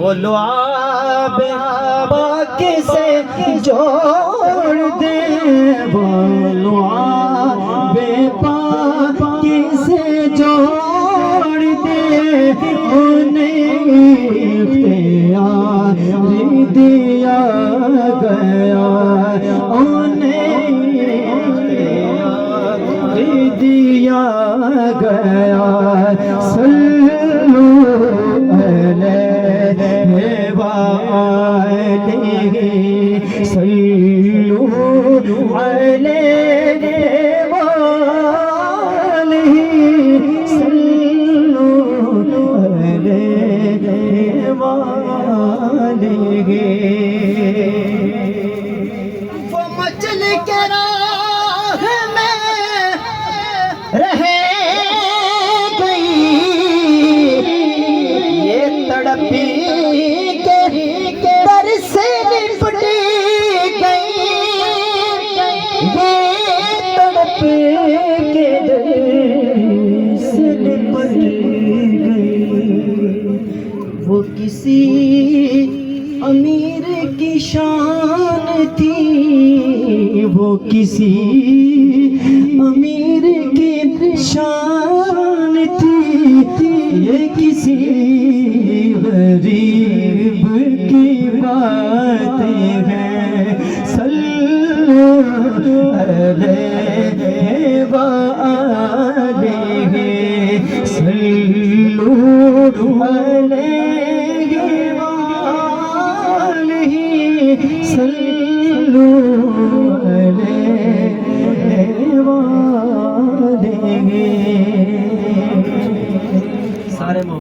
وہ لعاب پاک سے جوڑ دے، وہ لعاب پاک سے جوڑ دے، انہیں اختیار دیا گیا، انہیں اختیار دیا گیا۔ صلو علیہ وآلہ، صلو علیہ وآلہ، صلو علیہ وآلہ۔ وہ مچل کے راہ میں رہ گئی، یہ تڑپی کے در سے لپٹ گئی، یہ تڑپی کے در سے لپٹ گئی۔ وہ کسی امیر کی شان تھی، وہ کسی امیر کی شان تھی، یہ کسی غریب کی باتیں ہیں۔ صلو علیہ وآلہ، صلو علیہ وآلہ، صلو علیہ وآلہ۔